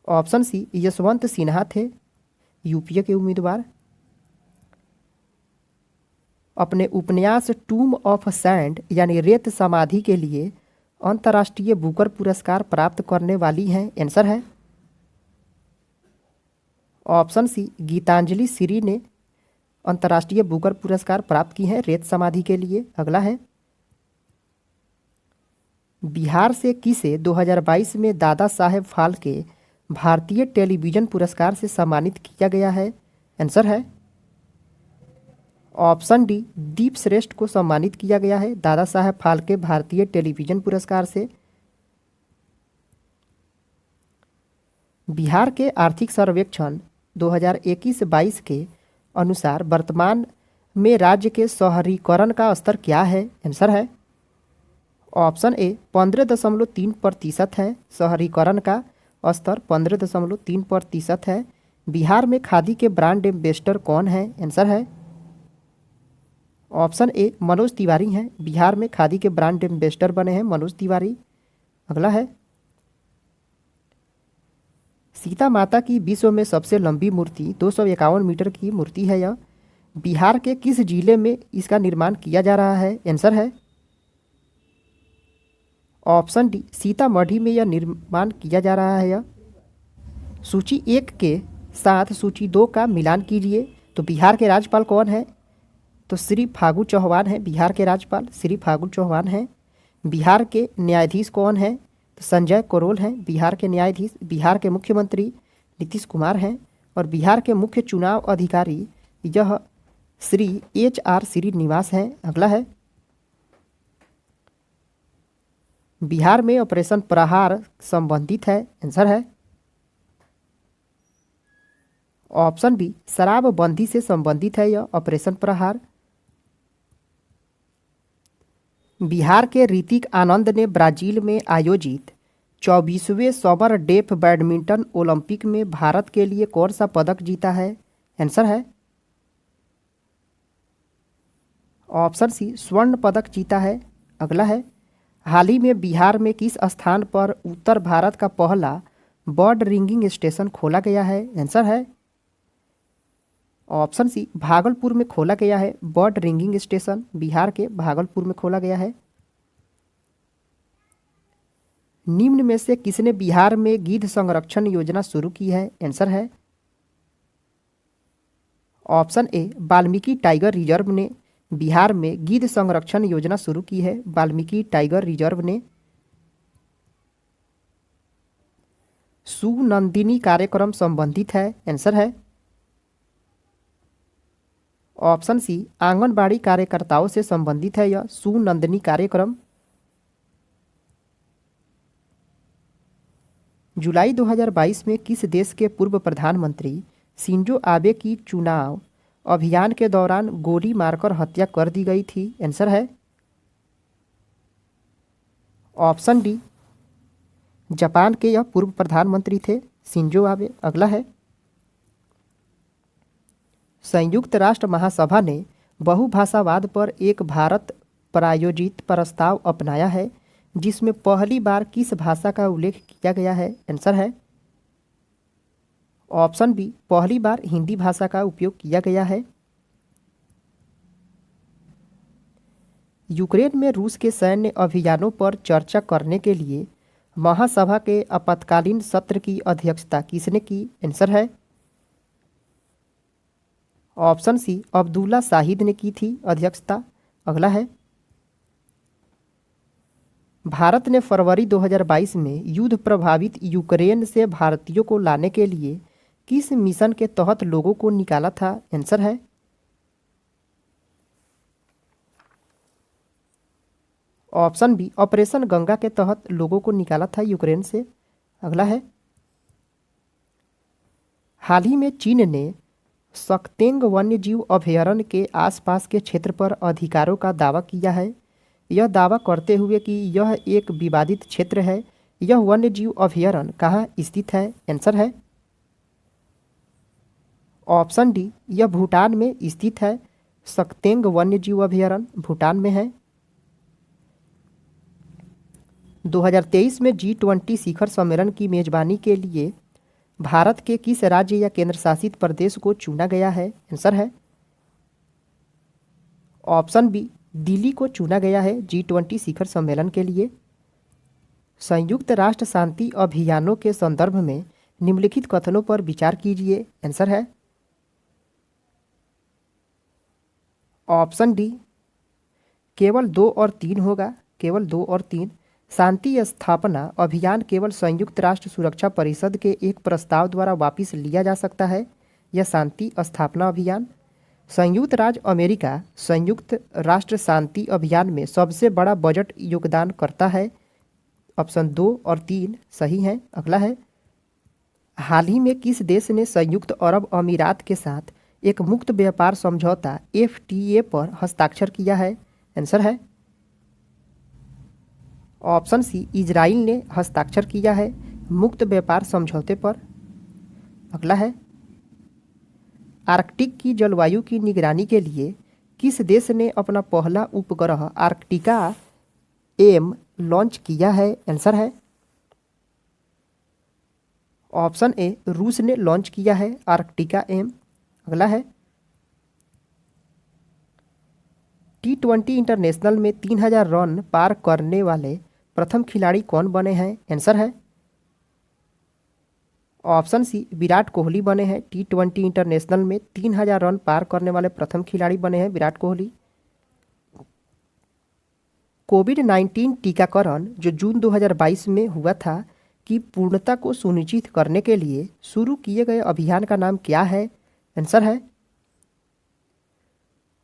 ऑप्शन सी यशवंत सिन्हा थे यूपीए के उम्मीदवार। अपने उपन्यास टूम ऑफ सैंड यानी रेत समाधि के लिए अंतर्राष्ट्रीय बुकर पुरस्कार प्राप्त करने वाली हैं? आंसर है ऑप्शन सी गीतांजलि श्री ने अंतर्राष्ट्रीय बुकर पुरस्कार प्राप्त की है रेत समाधि के लिए। अगला है बिहार से किसे 2022 में दादा साहेब फाल्के भारतीय टेलीविजन पुरस्कार से सम्मानित किया गया है? आंसर है ऑप्शन डी दीप श्रेष्ठ को सम्मानित किया गया है दादा साहेब फाल्के भारतीय टेलीविजन पुरस्कार से। बिहार के आर्थिक सर्वेक्षण 2021-22 के अनुसार वर्तमान में राज्य के शहरीकरण का स्तर क्या है? आंसर है ऑप्शन ए 15.3% है। शहरीकरण का स्तर 15.3% है। बिहार में खादी के ब्रांड एम्बेसडर कौन है? आंसर है ऑप्शन ए मनोज तिवारी हैं। बिहार में खादी के ब्रांड एम्बेसडर बने हैं मनोज तिवारी। अगला है सीता माता की विश्व में सबसे लंबी मूर्ति 251 मीटर की मूर्ति है। यह बिहार के किस जिले में इसका निर्माण किया जा रहा है? आंसर है ऑप्शन डी सीतामढ़ी में यह निर्माण किया जा रहा है। यह सूची 1 के साथ सूची 2 का मिलान कीजिए तो बिहार के राज्यपाल कौन है? तो श्री फागू चौहान है बिहार के राज्यपाल श्री फागू चौहान हैं। बिहार के न्यायाधीश कौन है? तो संजय करोल हैं बिहार के न्यायाधीश। बिहार के मुख्यमंत्री नीतीश कुमार हैं और बिहार के मुख्य चुनाव अधिकारी यह श्री HR श्रीनिवास हैं। अगला है बिहार में ऑपरेशन प्रहार संबंधित है? आंसर है ऑप्शन बी शराबबंदी से संबंधित है यह ऑपरेशन प्रहार। बिहार के ऋतिक आनंद ने ब्राजील में आयोजित 24वें समर डेफ बैडमिंटन ओलंपिक में भारत के लिए कौन सा पदक जीता है? आंसर है ऑप्शन सी स्वर्ण पदक जीता है। अगला है हाल ही में बिहार में किस स्थान पर उत्तर भारत का पहला बर्ड रिंगिंग स्टेशन खोला गया है? आंसर है ऑप्शन सी भागलपुर में खोला गया है बर्ड रिंगिंग स्टेशन बिहार के भागलपुर में खोला गया है। निम्न में से किसने बिहार में गिद्ध संरक्षण योजना शुरू की है? आंसर है ऑप्शन ए वाल्मीकि टाइगर रिजर्व ने बिहार में गिद्ध संरक्षण योजना शुरू की है वाल्मीकि टाइगर रिजर्व ने। सुनंदिनी कार्यक्रम संबंधित है? आंसर है ऑप्शन सी आंगनबाड़ी कार्यकर्ताओं से संबंधित है यह सुनंदिनी कार्यक्रम। जुलाई 2022 में किस देश के पूर्व प्रधानमंत्री शिंजो आबे की चुनाव अभियान के दौरान गोली मारकर हत्या कर दी गई थी? आंसर है ऑप्शन डी जापान के यह पूर्व प्रधानमंत्री थे शिंजो आबे। अगला है संयुक्त राष्ट्र महासभा ने बहुभाषावाद पर एक भारत प्रायोजित प्रस्ताव अपनाया है जिसमें पहली बार किस भाषा का उल्लेख किया गया है? आंसर है ऑप्शन बी पहली बार हिंदी भाषा का उपयोग किया गया है। यूक्रेन में रूस के सैन्य अभियानों पर चर्चा करने के लिए महासभा के आपातकालीन सत्र की अध्यक्षता किसने की? आंसर है ऑप्शन सी अब्दुल्ला शाहिद ने की थी अध्यक्षता। अगला है भारत ने फरवरी 2022 में युद्ध प्रभावित यूक्रेन से भारतीयों को लाने के लिए किस मिशन के तहत लोगों को निकाला था? आंसर है ऑप्शन बी ऑपरेशन गंगा के तहत लोगों को निकाला था यूक्रेन से। अगला है हाल ही में चीन ने सक्तेंग वन्यजीव अभयारण्य के आसपास के क्षेत्र पर अधिकारों का दावा किया है। यह दावा करते हुए कि यह एक विवादित क्षेत्र है। यह वन्य जीव अभयारण्य कहाँ स्थित है? आंसर है ऑप्शन डी, यह भूटान में स्थित है। सक्तेंग वन्य जीव अभयारण्य भूटान में है। 2023 में G20 शिखर सम्मेलन की मेजबानी के लिए भारत के किस राज्य या केंद्र शासित प्रदेश को चुना गया है? आंसर है ऑप्शन बी, दिल्ली को चुना गया है G20 शिखर सम्मेलन के लिए। संयुक्त राष्ट्र शांति अभियानों के संदर्भ में निम्नलिखित कथनों पर विचार कीजिए। आंसर है ऑप्शन डी, केवल 2 और 3 होगा, केवल 2 और 3। शांति स्थापना अभियान केवल संयुक्त राष्ट्र सुरक्षा परिषद के एक प्रस्ताव द्वारा वापस लिया जा सकता है। यह शांति स्थापना अभियान संयुक्त राज्य अमेरिका संयुक्त राष्ट्र शांति अभियान में सबसे बड़ा बजट योगदान करता है। ऑप्शन 2 और 3 सही है। अगला है, हाल ही में किस देश ने संयुक्त अरब अमीरात के साथ एक मुक्त व्यापार समझौता FTA पर हस्ताक्षर किया है? आंसर है ऑप्शन सी, इजराइल ने हस्ताक्षर किया है मुक्त व्यापार समझौते पर। अगला है, आर्कटिक की जलवायु की निगरानी के लिए किस देश ने अपना पहला उपग्रह आर्कटिका एम लॉन्च किया है? आंसर है ऑप्शन ए, रूस ने लॉन्च किया है आर्कटिका एम। अगला है, T20 इंटरनेशनल में 3000 रन पार करने वाले प्रथम खिलाड़ी कौन बने हैं? आंसर है ऑप्शन सी, विराट कोहली बने हैं। T20 इंटरनेशनल में 3000 रन पार करने वाले प्रथम खिलाड़ी बने हैं विराट कोहली। कोविड-19 टीकाकरण जो जून 2022 में हुआ था की पूर्णता को सुनिश्चित करने के लिए शुरू किए गए अभियान का नाम क्या है? आंसर है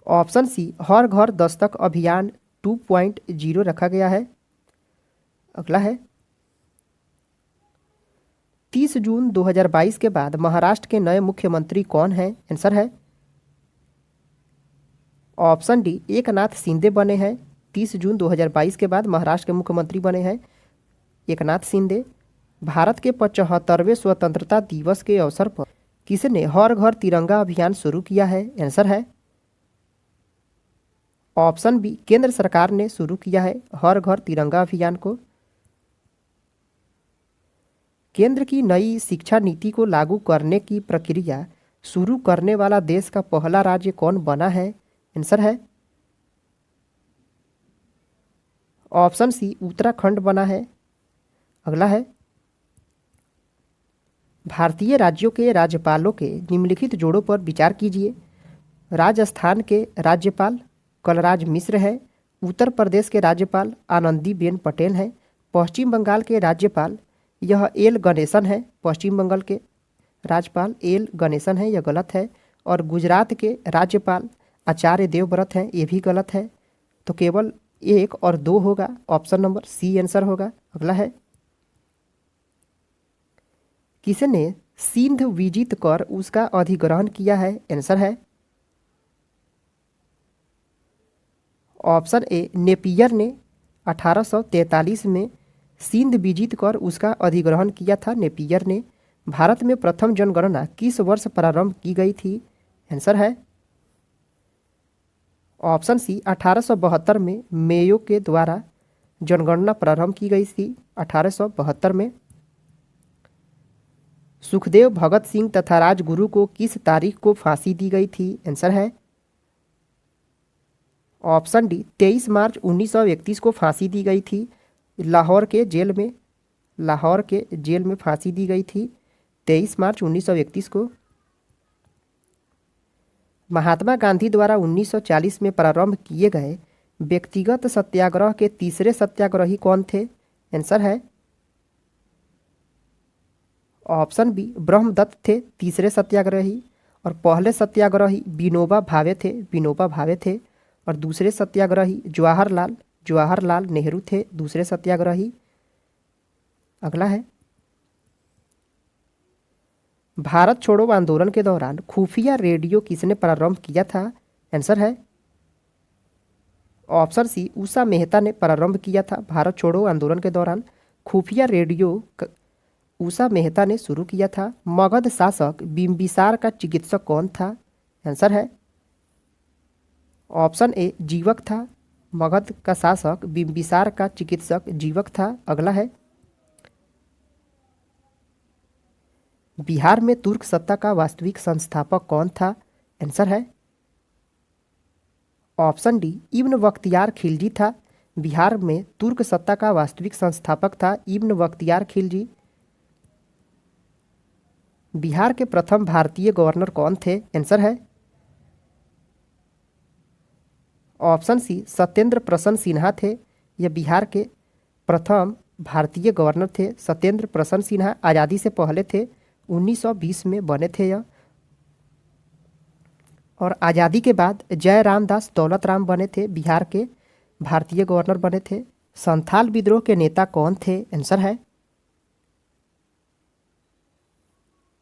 ऑप्शन सी, हर घर दस्तक अभियान 2.0 रखा गया है। अगला है, 30 जून 2022 के बाद महाराष्ट्र के नए मुख्यमंत्री कौन हैं? आंसर है ऑप्शन डी, एकनाथ शिंदे बने हैं। 30 जून 2022 के बाद महाराष्ट्र के मुख्यमंत्री बने हैं एकनाथ शिंदे। भारत के 75वें स्वतंत्रता दिवस के अवसर पर किसने हर घर तिरंगा अभियान शुरू किया है? आंसर है ऑप्शन बी, केंद्र सरकार ने शुरू किया है हर घर तिरंगा अभियान को। केंद्र की नई शिक्षा नीति को लागू करने की प्रक्रिया शुरू करने वाला देश का पहला राज्य कौन बना है? आंसर है ऑप्शन सी, उत्तराखंड बना है। अगला है, भारतीय राज्यों के राज्यपालों के निम्नलिखित जोड़ों पर विचार कीजिए। राजस्थान के राज्यपाल कलराज मिश्र है। उत्तर प्रदेश के राज्यपाल आनंदीबेन पटेल हैं। पश्चिम बंगाल के राज्यपाल यह एल गणेशन है। पश्चिम बंगाल के राज्यपाल एल गणेशन है, यह गलत है। और गुजरात के राज्यपाल आचार्य देवव्रत हैं, ये भी गलत है। तो केवल 1 और 2 होगा, ऑप्शन नंबर सी आंसर होगा। अगला है, किसने सिंध विजित कर उसका अधिग्रहण किया है? आंसर है ऑप्शन ए, नेपियर ने 1843 में सिंध विजित कर उसका अधिग्रहण किया था। नेपियर ने। भारत में प्रथम जनगणना किस वर्ष प्रारंभ की गई थी? आंसर है ऑप्शन सी, 1872 में मेयो के द्वारा जनगणना प्रारंभ की गई थी 1872 में। सुखदेव, भगत सिंह तथा राजगुरु को किस तारीख को फांसी दी गई थी? आंसर है ऑप्शन डी, 23 मार्च 1931 को फांसी दी गई थी। लाहौर के जेल में फांसी दी गई थी 23 मार्च 1931 को। महात्मा गांधी द्वारा 1940 में प्रारंभ किए गए व्यक्तिगत सत्याग्रह के तीसरे सत्याग्रही कौन थे? आंसर है ऑप्शन बी, ब्रह्मदत्त थे तीसरे सत्याग्रही। और पहले सत्याग्रही विनोबा भावे थे। और दूसरे सत्याग्रही जवाहरलाल नेहरू थे दूसरे सत्याग्रही। अगला है, भारत छोड़ो आंदोलन के दौरान खुफिया रेडियो किसने प्रारंभ किया था? आंसर है ऑप्शन सी उषा मेहता ने प्रारंभ किया था। भारत छोड़ो आंदोलन के दौरान खुफिया रेडियो उषा मेहता ने शुरू किया था। मगध शासक बिंबिसार का चिकित्सक कौन था? आंसर है ऑप्शन ए जीवक था। मगध का शासक बिंबिसार का चिकित्सक जीवक था। अगला है बिहार में तुर्क सत्ता का वास्तविक संस्थापक कौन था? आंसर है ऑप्शन डी इब्न बख्तियार खिलजी था। बिहार में तुर्क सत्ता का वास्तविक संस्थापक था इब्न बख्तियार खिलजी। बिहार के प्रथम भारतीय गवर्नर कौन थे? आंसर है ऑप्शन सी सत्येंद्र प्रसन्न सिन्हा थे। यह बिहार के प्रथम भारतीय गवर्नर थे। सत्येंद्र प्रसन्न सिन्हा आज़ादी से पहले थे, 1920 में बने थे यह। और आज़ादी के बाद जय रामदास दौलत राम बने थे, बिहार के भारतीय गवर्नर बने थे। संथाल विद्रोह के नेता कौन थे? आंसर है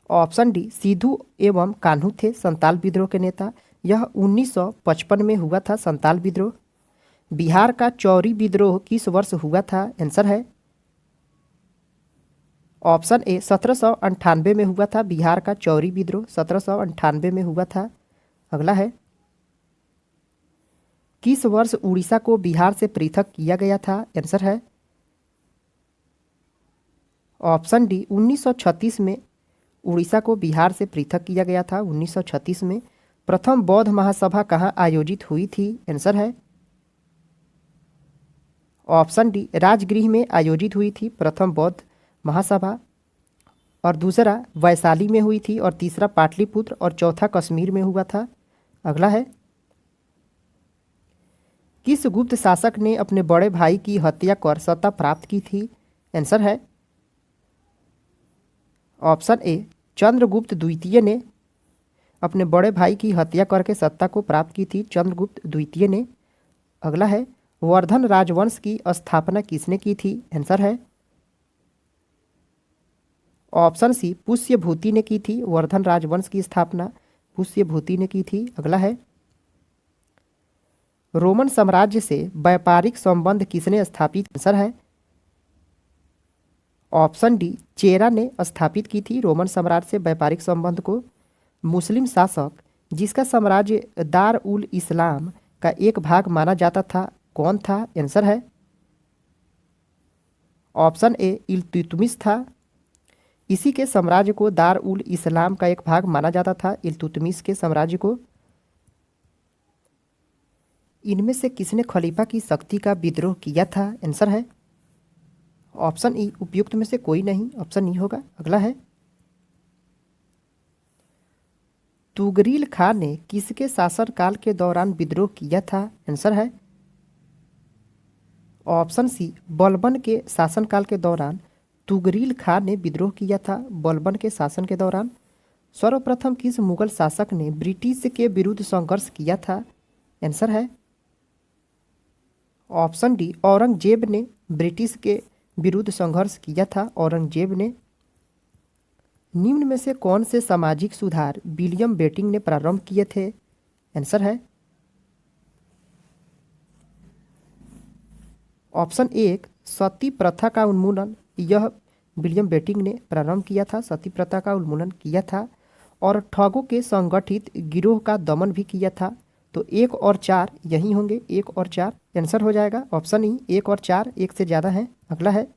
ऑप्शन डी सिद्धू एवं कान्हू थे संथाल विद्रोह के नेता। यह 1955 में हुआ था संथाल विद्रोह। बिहार का चौरी विद्रोह किस वर्ष हुआ था? आंसर है ऑप्शन ए 1798 में हुआ था। बिहार का चौरी विद्रोह 1798 में हुआ था। अगला है किस वर्ष उड़ीसा को बिहार से पृथक किया गया था? आंसर है ऑप्शन डी 1936 में उड़ीसा को बिहार से पृथक किया गया था। 1936 में। प्रथम बौद्ध महासभा कहाँ आयोजित हुई थी? आंसर है ऑप्शन डी राजगृह में आयोजित हुई थी प्रथम बौद्ध महासभा। और दूसरा वैशाली में हुई थी और तीसरा पाटलिपुत्र और चौथा कश्मीर में हुआ था। अगला है किस गुप्त शासक ने अपने बड़े भाई की हत्या कर सत्ता प्राप्त की थी? आंसर है ऑप्शन ए चंद्रगुप्त द्वितीय ने अपने बड़े भाई की हत्या करके सत्ता को प्राप्त की थी, चंद्रगुप्त द्वितीय ने। अगला है वर्धन राजवंश की स्थापना किसने की थी? आंसर है ऑप्शन सी पुष्यभूति ने की थी। वर्धन राजवंश की स्थापना पुष्यभूति ने की थी। अगला है रोमन साम्राज्य से व्यापारिक संबंध किसने स्थापित? आंसर है ऑप्शन डी चेरा ने स्थापित की थी रोमन साम्राज्य से व्यापारिक संबंध को। मुस्लिम शासक जिसका साम्राज्य दार उल इस्लाम का एक भाग माना जाता था कौन था? आंसर है ऑप्शन ए इल्तुतमिश था। इसी के साम्राज्य को दार उल इस्लाम का एक भाग माना जाता था, इल्तुतमिश के साम्राज्य को। इनमें से किसने खलीफा की शक्ति का विद्रोह किया था? आंसर है ऑप्शन ई उपयुक्त में से कोई नहीं, ऑप्शन ई होगा। अगला है तुगरील खान ने किसके शासनकाल के दौरान विद्रोह किया था? आंसर है ऑप्शन सी बलबन के शासनकाल के दौरान तुगरील खान ने विद्रोह किया था, बलबन के शासन के दौरान। सर्वप्रथम किस मुगल शासक ने ब्रिटिश के विरुद्ध संघर्ष किया था? आंसर है ऑप्शन डी औरंगजेब ने ब्रिटिश के विरुद्ध संघर्ष किया था, औरंगजेब ने। निम्न में से कौन से सामाजिक सुधार विलियम बेटिंग ने प्रारंभ किए थे? आंसर है ऑप्शन एक सती प्रथा का उन्मूलन। यह विलियम बेटिंग ने प्रारंभ किया था, सती प्रथा का उन्मूलन किया था। और ठगों के संगठित गिरोह का दमन भी किया था। तो 1 और 4 यही होंगे, 1 और 4 आंसर हो जाएगा ऑप्शन ई। 1 और 4 एक से ज़्यादा है। अगला है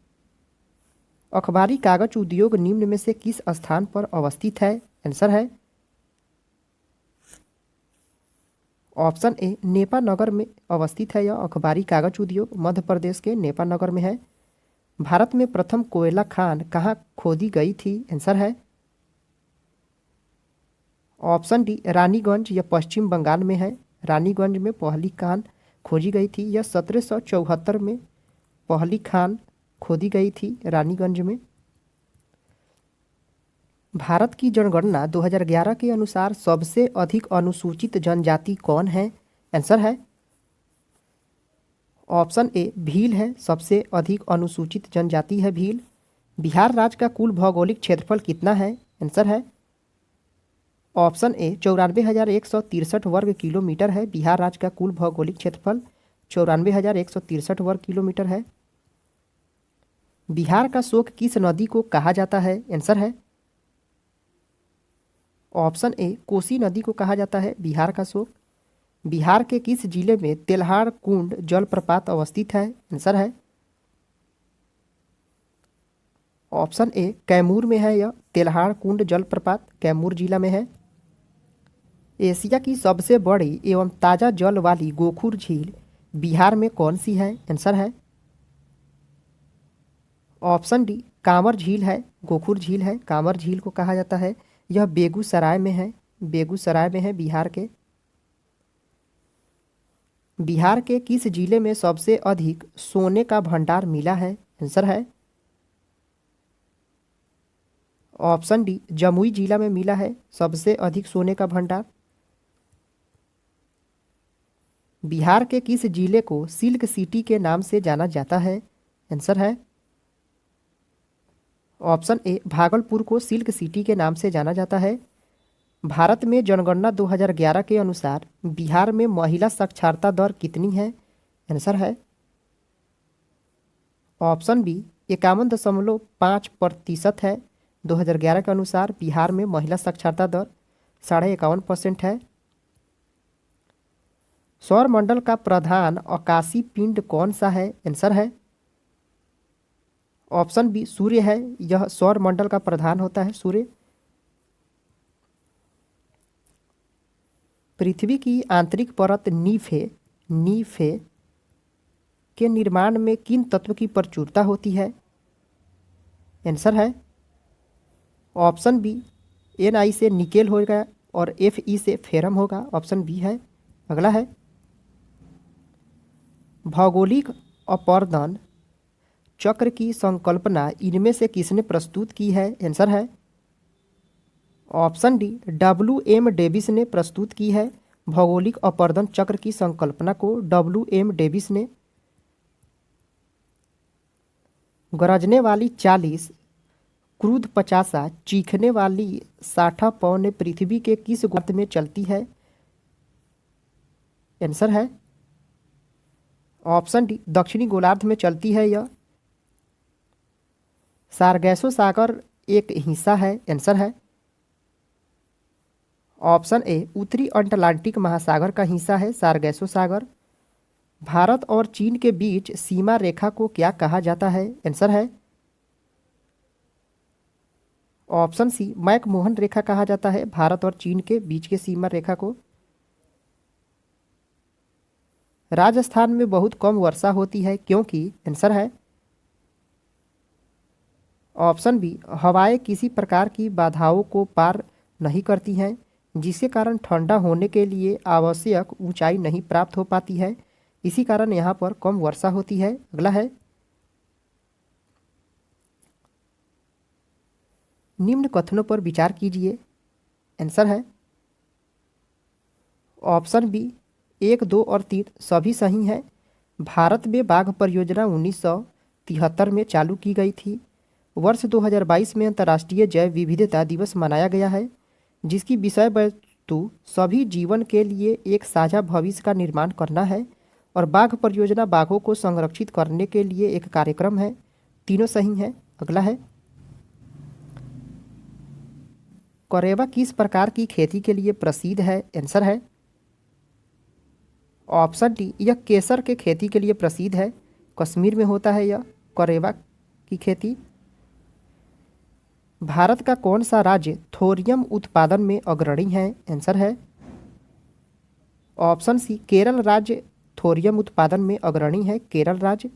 अखबारी कागज उद्योग निम्न में से किस स्थान पर अवस्थित है? आंसर है ऑप्शन ए नेपा नगर में अवस्थित है। यह अखबारी कागज उद्योग मध्य प्रदेश के नेपा नगर में है। भारत में प्रथम कोयला खान कहाँ खोदी गई थी? आंसर है ऑप्शन डी रानीगंज, यह पश्चिम बंगाल में है। रानीगंज में पहली खान खोजी गई थी। यह 1774 में पहली खान खोदी गई थी रानीगंज में। भारत की जनगणना 2011 के अनुसार सबसे अधिक अनुसूचित जनजाति कौन है? आंसर है ऑप्शन ए भील है, सबसे अधिक अनुसूचित जनजाति है भील। बिहार राज्य का कुल भौगोलिक क्षेत्रफल कितना है? आंसर है ऑप्शन ए 94,163 वर्ग किलोमीटर है बिहार राज्य का कुल भौगोलिक क्षेत्रफल। 94,163 वर्ग किलोमीटर है। बिहार का शोक किस नदी को कहा जाता है? आंसर है ऑप्शन ए कोसी नदी को कहा जाता है बिहार का शोक। बिहार के किस जिले में तेल्हाड़ कुंड जलप्रपात अवस्थित है? आंसर है ऑप्शन ए कैमूर में है। यह तेल्हाड़ कुंड जलप्रपात कैमूर जिला में है। एशिया की सबसे बड़ी एवं ताज़ा जल वाली गोखुर झील बिहार में कौन सी है? आंसर है ऑप्शन डी कांवर झील है। गोखुर झील है, कांवर झील को कहा जाता है। यह बेगूसराय में है, बेगूसराय में है बिहार के। बिहार के किस जिले में सबसे अधिक सोने का भंडार मिला है? आंसर है ऑप्शन डी जमुई जिला में मिला है सबसे अधिक सोने का भंडार। बिहार के किस जिले को सिल्क सिटी के नाम से जाना जाता है? आंसर है ऑप्शन ए भागलपुर को सिल्क सिटी के नाम से जाना जाता है। भारत में जनगणना 2011 के अनुसार बिहार में महिला साक्षरता दर कितनी है? आंसर है ऑप्शन बी 51.5% है। 2011 के अनुसार बिहार में महिला साक्षरता दर 51.5% है। सौरमंडल का प्रधान आकाशीय पिंड कौन सा है? आंसर है ऑप्शन बी सूर्य है। यह सौरमंडल का प्रधान होता है सूर्य। पृथ्वी की आंतरिक परत नीफे के निर्माण में किन तत्व की प्रचुरता होती है? आंसर है ऑप्शन बी Na से निकेल होगा और Fe से फेरम होगा। ऑप्शन बी है। अगला है भौगोलिक अपर्दन चक्र की संकल्पना इनमें से किसने प्रस्तुत की है? आंसर है ऑप्शन डी W.M. डेविस ने प्रस्तुत की है। भौगोलिक अपर्दन चक्र की संकल्पना को W.M. डेविस ने। गरजने वाली 40 क्रूद 50 चीखने वाली 60 पौने पृथ्वी के किस गोलार्ध में चलती है? आंसर है ऑप्शन डी दक्षिणी गोलार्ध में चलती है। यह सारगैसो सागर एक हिस्सा है। आंसर है ऑप्शन ए उत्तरी अटलांटिक महासागर का हिस्सा है सारगैसो सागर। भारत और चीन के बीच सीमा रेखा को क्या कहा जाता है? आंसर है ऑप्शन सी मैकमोहन रेखा कहा जाता है भारत और चीन के बीच के सीमा रेखा को। राजस्थान में बहुत कम वर्षा होती है क्योंकि? आंसर है ऑप्शन बी हवाएं किसी प्रकार की बाधाओं को पार नहीं करती हैं जिसके कारण ठंडा होने के लिए आवश्यक ऊंचाई नहीं प्राप्त हो पाती है। इसी कारण यहाँ पर कम वर्षा होती है। अगला है निम्न कथनों पर विचार कीजिए। आंसर है ऑप्शन बी 1, 2 और 3 सभी सही हैं। भारत में बाघ परियोजना 1973 में चालू की गई थी। वर्ष 2022 में अंतर्राष्ट्रीय जैव विविधता दिवस मनाया गया है जिसकी विषय वस्तु सभी जीवन के लिए एक साझा भविष्य का निर्माण करना है और बाघ परियोजना बाघों को संरक्षित करने के लिए एक कार्यक्रम है। तीनों सही हैं। अगला है करेवा किस प्रकार की खेती के लिए प्रसिद्ध है? आंसर है ऑप्शन डी यह केसर के खेती के लिए प्रसिद्ध है। कश्मीर में होता है यह करेवा की खेती। भारत का कौन सा राज्य थोरियम उत्पादन में अग्रणी है? आंसर है ऑप्शन सी केरल राज्य थोरियम उत्पादन में अग्रणी है। केरल राज्य।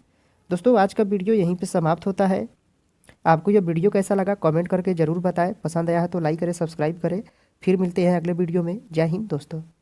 दोस्तों आज का वीडियो यहीं पे समाप्त होता है। आपको यह वीडियो कैसा लगा कमेंट करके ज़रूर बताएं। पसंद आया है तो लाइक करें, सब्सक्राइब करें। फिर मिलते हैं अगले वीडियो में। जय हिंद दोस्तों।